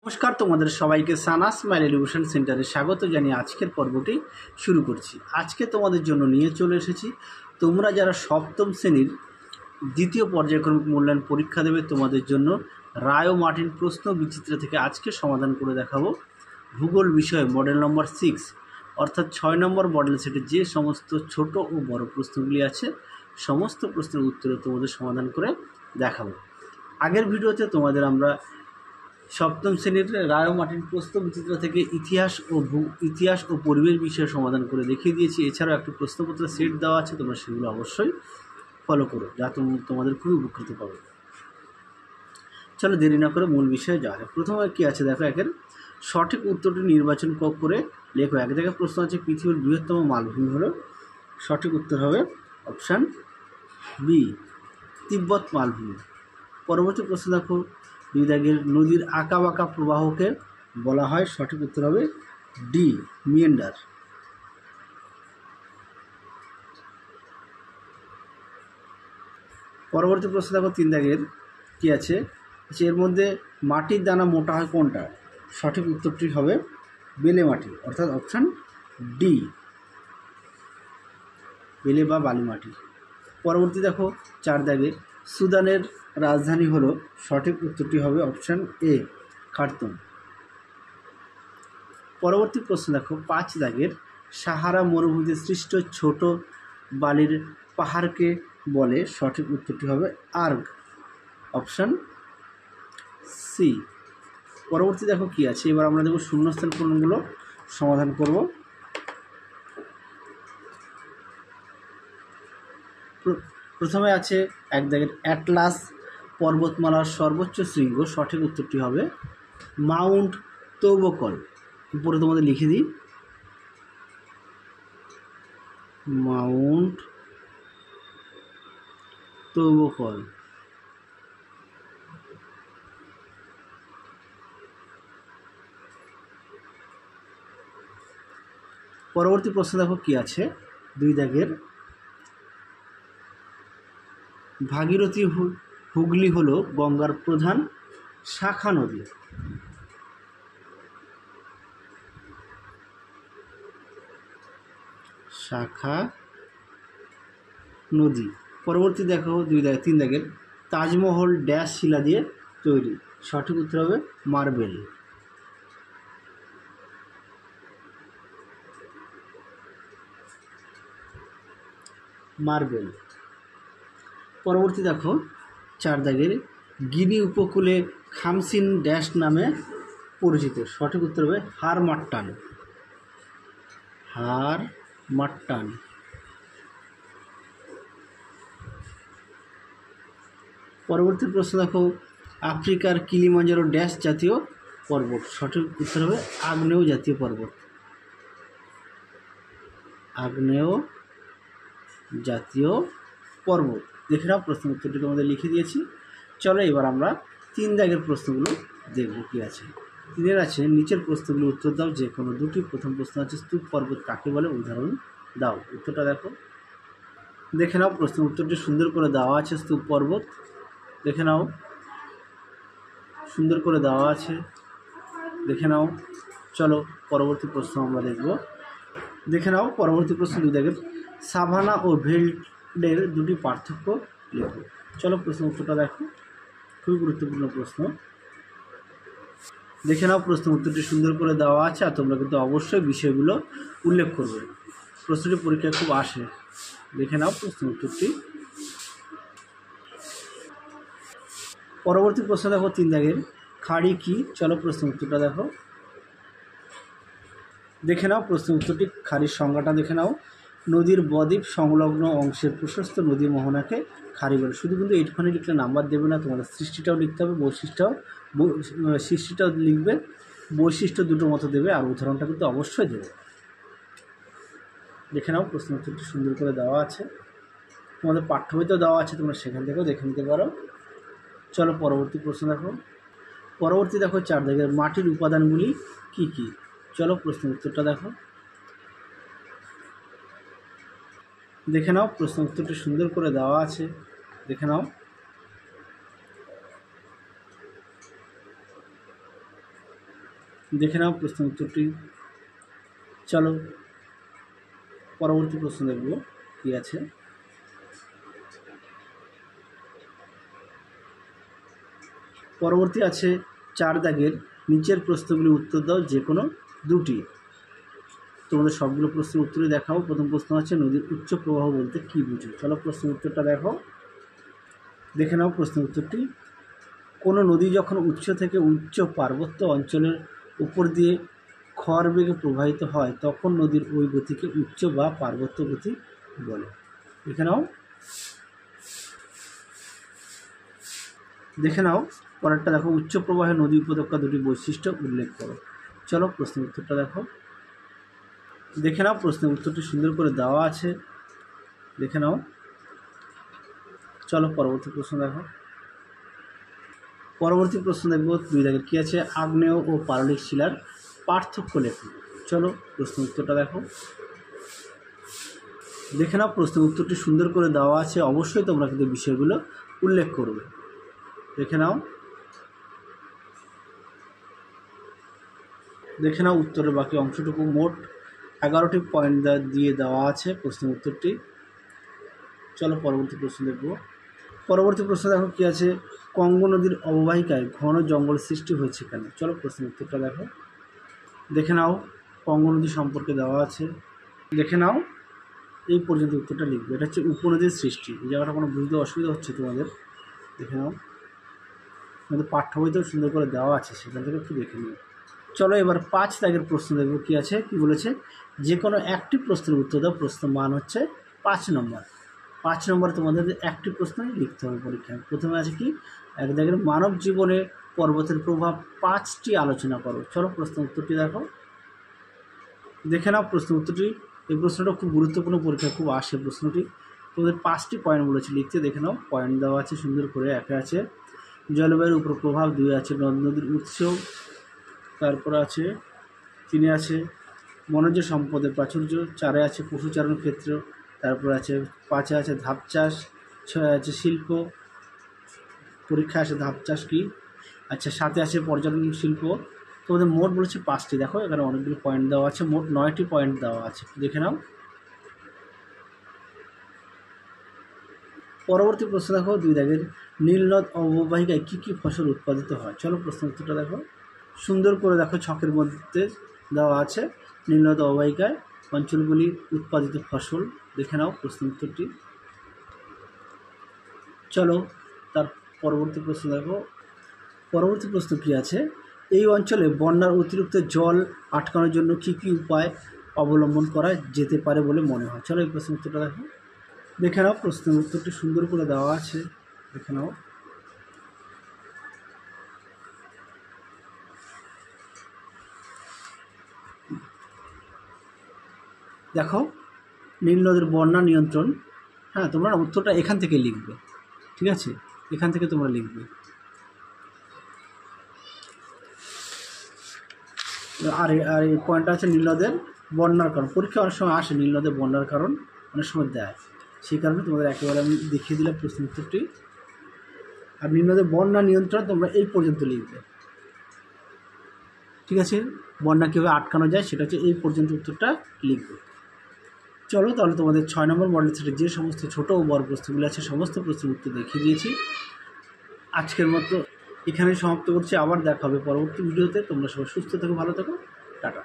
নমস্কার, তোমাদের সবাইকে সানাস স্মাইল এডুকেশন সেন্টারে স্বাগত জানিয়ে আজকের পর্বটি শুরু করছি। আজকে তোমাদের জন্য নিয়ে চলে এসেছি, তোমরা যারা সপ্তম শ্রেণীর দ্বিতীয় পর্যায়ক্রমিক মূল্যায়ন পরীক্ষা দেবে তোমাদের জন্য রায় ও মার্টিন প্রশ্ন বিচিত্র থেকে আজকে সমাধান করে দেখাবো। ভূগোল বিষয়ে মডেল নম্বর 6 অর্থাৎ 6 নম্বর মডেল সেটে যে সমস্ত ছোট ও বড় প্রশ্নগুলি আছে সমস্ত প্রশ্নের উত্তর তোমাদের সমাধান করে দেখাবো। আগের ভিডিওতে তোমাদের আমরা সপ্তম শ্রেণীর রায় ও মার্টিন প্রশ্ন বিচিত্র থেকে ইতিহাস ও পরিবেশ বিষয়ে সমাধান করে দেখিয়ে দিয়েছি। এছাড়াও একটি প্রশ্নপত্রের সেট দেওয়া আছে, তোমরা সেগুলো অবশ্যই ফলো করো, যা তোমাদের খুবই উপকৃত পাবে। চলো দেরি না করে মূল বিষয়ে যাওয়া যায়। প্রথমে কী আছে দেখো, একের সঠিক উত্তরটি নির্বাচন করে লেখো। এক জায়গায় প্রশ্ন আছে পৃথিবীর বৃহত্তম মালভূমি হলো, সঠিক উত্তর হবে অপশান বি, তিব্বত মালভূমি। পরবর্তী প্রশ্ন দেখো, দুই দাগের নদীর আঁকা বাঁকা প্রবাহকে বলা হয়, সঠিক উত্তর হবে ডি, মিয়েন্ডার। পরবর্তী প্রশ্ন দেখো, তিন দাগের কী আছে, এর মধ্যে মাটির দানা মোটা হয় কোনটা, সঠিক উত্তরটি হবে বেলে মাটি, অর্থাৎ অপশান ডি, বেলে বা বালি মাটি। পরবর্তী দেখো চার দাগে, সুদানের রাজধানী হলো, সঠিক উত্তরটি হবে অপশান এ, খার্তুম। পরবর্তী প্রশ্ন দেখো পাঁচ দাগের, সাহারা মরুভূমিতে সৃষ্ট ছোট বালির পাহাড়কে বলে, সঠিক উত্তরটি হবে আর্গ, অপশান সি। পরবর্তী দেখো কি আছে, এবার আমরা দেখব শূন্যস্থান পূরণগুলো সমাধান করব। প্রথমে আছে এক দাগের, অ্যাটলাস পর্বতমালার সর্বোচ্চ শৃঙ্গ, সঠিক উত্তরটি হবে মাউন্ট তৌবকল। উপরে তোমাদের লিখে দিই, মাউন্ট তৌবকল। পরবর্তী প্রশ্ন দেখো কি আছে, দুই দাগের, ভাগীরথী হুগলি হলো গঙ্গার প্রধান শাখা নদী, শাখা নদী। পরবর্তী দেখো তিন দাগের, তাজমহল ড্যাশ শিলা দিয়ে তৈরি, সঠিক উত্তর হবে মার্বেল। মার্বেল। পরবর্তী দেখো চার দাগের, গিনি উপকূলে খামসিন ড্যাশ নামে পরিচিত, সঠিক উত্তর হবে হারমাট্টান, হারমাট্টান। পরবর্তী প্রশ্ন দেখো, আফ্রিকার কিলিমাঞ্জারো ড্যাশ জাতীয় পর্বত, সঠিক উত্তর হবে আগ্নেয় জাতীয় পর্বত, আগ্নেয় জাতীয় পর্বত। দেখে নাও প্রশ্ন উত্তরটি তোমাদের লিখে দিয়েছি। চলো এবার আমরা তিন দাগের প্রশ্নগুলো দেখব কি আছে। তিনের আছে, নিচের প্রশ্নগুলো উত্তর দাও যে কোনো দুটি। প্রথম প্রশ্ন আছে স্তূপ পর্বত কাকে বলে, উদাহরণ দাও। উত্তরটা দেখো, দেখে নাও প্রশ্ন উত্তরটি সুন্দর করে দেওয়া আছে। স্তূপ পর্বত দেখে নাও, সুন্দর করে দেওয়া আছে, দেখে নাও। চলো পরবর্তী প্রশ্ন আমরা দেখব। দেখে নাও পরবর্তী প্রশ্ন দুই দাগের, সাভানা ও ভেল্ডের দুটি পার্থক্য লেখো। চলো প্রশ্ন উত্তরটা দেখো, খুবই গুরুত্বপূর্ণ প্রশ্ন। দেখে নাও প্রশ্ন উত্তরটি সুন্দর করে দেওয়া আছে, আর তোমরা কিন্তু অবশ্যই বিষয়গুলো উল্লেখ করবে, প্রশ্নটি পরীক্ষায় খুব আসে। দেখে নাও প্রশ্ন উত্তরটি। পরবর্তী প্রশ্ন দেখো তিন দাগের, খাড়ি কি, চলো প্রশ্ন উত্তরটা দেখো। দেখে নাও প্রশ্ন উত্তরটি, খাড়ির সংজ্ঞাটা দেখে নাও, নদীর বদ্বীপ সংলগ্ন অংশের প্রশস্ত নদী মোহনাকে খাড়ি বলে। শুধু কিন্তু এইটুখানি লিখলে নাম্বার দেবে না, তোমাদের সৃষ্টিটাও লিখতে হবে, সৃষ্টিটাও লিখবে, বৈশিষ্ট্য দুটো মতো দেবে, আর উদাহরণটা কিন্তু অবশ্যই দেবে। দেখে নাও প্রশ্ন উত্তরটি সুন্দর করে দেওয়া আছে, তোমাদের পাঠ্য বইতেও দেওয়া আছে, তোমরা সেখান থেকেও দেখে নিতে পারো। চলো পরবর্তী প্রশ্ন দেখো। পরবর্তী দেখো চার দাগের, মাটির উপাদানগুলি কি কি, চলো প্রশ্ন উত্তরটা দেখো। দেখে নাও প্রশ্ন উত্তরটি সুন্দর করে দেওয়া আছে, দেখে নাও। দেখে নাও প্রশ্ন উত্তরটি। চলো পরবর্তী প্রশ্ন দেখব কি আছে। পরবর্তী আছে 4 দাগের নিচের প্রশ্নগুলি উত্তর দাও যে কোনো দুটি। তোমাদের সবগুলো প্রশ্নের উত্তরে দেখাও। প্রথম প্রশ্ন আছে নদীর উচ্চ প্রবাহ বলতে কী বুঝো। চলো প্রশ্নের উত্তরটা দেখো, দেখে নাও প্রশ্নের উত্তরটি। কোনো নদী যখন উৎস থেকে উচ্চ পার্বত্য অঞ্চলের উপর দিয়ে খর বেগে প্রবাহিত হয় তখন নদীর ওই গতিকে উচ্চ বা পার্বত্য গতি বলে। দেখে নাও, দেখে নাও পরেরটা দেখো, উচ্চ প্রবাহে নদী উপত্যকা দুটি বৈশিষ্ট্য উল্লেখ করো। চলো প্রশ্নের উত্তরটা দেখো, দেখে নাও প্রশ্নের উত্তরটি সুন্দর করে দেওয়া আছে, দেখে নাও। চলো পরবর্তী প্রশ্ন দেখো। পরবর্তী প্রশ্ন দেখব 2 দাগের কী আছে, আগ্নেয় ও পাললিক শিলার পার্থক্য লেখো। চলো প্রশ্ন উত্তরটা দেখো, দেখে নাও প্রশ্নের উত্তরটি সুন্দর করে দেওয়া আছে। অবশ্যই তোমরা কিন্তু বিষয়গুলো উল্লেখ করবে, দেখে নাও। দেখে নাও উত্তরের বাকি অংশটুকু। মোট 11টি পয়েন্ট দিয়ে দেওয়া আছে প্রশ্নের উত্তরটি। চলো পরবর্তী প্রশ্ন দেখব। পরবর্তী প্রশ্ন দেখো কী আছে, কঙ্গো নদীর অববাহিকায় ঘন জঙ্গল সৃষ্টি হয়েছে কেন। চলো প্রশ্নের উত্তরটা দেখো, দেখে নাও কঙ্গো নদী সম্পর্কে দেওয়া আছে, দেখে নাও। এই পর্যন্ত উত্তরটা লিখবে। এটা হচ্ছে উপনদীর সৃষ্টি। এই জায়গাটা কোনো বুঝতে অসুবিধা হচ্ছে তোমাদের, দেখে নাও। আমাদের পাঠ্য বইতেও সুন্দর করে দেওয়া আছে, সেখান থেকে একটু দেখে নিও। চলো এবার 5 দাগের প্রশ্ন দেখবো কী আছে, কী বলেছে, যে কোনো একটি প্রশ্নের উত্তর দাও। প্রশ্ন মান হচ্ছে 5 নম্বর। 5 নম্বরে তোমাদের একটি প্রশ্নই লিখতে হবে পরীক্ষায়। প্রথমে আছে কি, 1 দাগের মানব জীবনে পর্বতের প্রভাব 5টি আলোচনা করো। চলো প্রশ্ন উত্তরটি দেখো, দেখে নাও প্রশ্ন উত্তরটি। এই প্রশ্নটা খুব গুরুত্বপূর্ণ, পরীক্ষা খুব আসে প্রশ্নটি। তোমাদের 5টি পয়েন্ট বলেছে লিখতে, দেখে নাও। পয়েন্ট দেওয়া আছে সুন্দর করে। 1 আছে জলবায়ুর উপর প্রভাব, 2 আছে নদ নদীর উৎস, তারপর আছে 3 আছে বনজ সম্পদের প্রাচুর্য, 4 আছে পশুচারণ ক্ষেত্র, তারপর আছে 5 আছে ধাপ চাষ, 6 আছে শিল্প, পরীক্ষা আসে ধাপ চাষ কী। আচ্ছা 7 আছে পর্যটন শিল্প। তোমাদের মোট বলেছে 5টি। দেখো এখানে অনেকগুলো পয়েন্ট দেওয়া আছে, মোট 9টি পয়েন্ট দেওয়া আছে, দেখে নাও। পরবর্তী প্রশ্ন দেখো 2 দাগের নীলনদ অববাহিকায় কী কী ফসল উৎপাদিত হয়। চলো প্রশ্ন উত্তরটা দেখো, সুন্দর করে দেখো ছকের মধ্যে দেওয়া আছে নীলনদ অববাহিকায় অঞ্চলগুলি উৎপাদিত ফসল, দেখে নাও প্রশ্ন উত্তরটি। চলো তার পরবর্তী প্রশ্ন দেখো। পরবর্তী প্রশ্ন কী আছে, এই অঞ্চলে বন্যার অতিরিক্ত জল আটকানোর জন্য কী কী উপায় অবলম্বন করা যেতে পারে বলে মনে হয়। চলো এই প্রশ্ন উত্তরটা দেখো, দেখে নাও প্রশ্নের উত্তরটি সুন্দর করে দেওয়া আছে, দেখে নাও। দেখো নীল নদের বন্যা নিয়ন্ত্রণ, হ্যাঁ তোমরা উত্তরটা এখান থেকে লিখবে, ঠিক আছে, এখান থেকে তোমরা লিখবে। আর এই পয়েন্টটা আছে নীলনদের বন্যার কারণ। পরীক্ষা অনেক সময় আসে নীলনদের বন্যার কারণ, অনেক সময় দেয়, সেই কারণে তোমাদের একেবারে আমি দেখিয়ে দিলাম প্রশ্ন উত্তরটি। আর নীলনদের বন্যা নিয়ন্ত্রণ তোমরা এই পর্যন্ত লিখবে, ঠিক আছে। বন্যা কীভাবে আটকানো যায় সেটা হচ্ছে এই পর্যন্ত উত্তরটা লিখবে। চলো তাহলে তোমাদের 6 নম্বর মডেল সেটের যে সমস্ত ছোটো ও বড় প্রশ্নগুলো আছে সমস্ত প্রশ্নের উত্তর দেখিয়ে দিয়েছি। আজকের মতো এখানে সমাপ্ত করছি, আবার দেখা হবে পরবর্তী ভিডিওতে। তোমরা সবাই সুস্থ থেকো, ভালো থেকো, টাটা।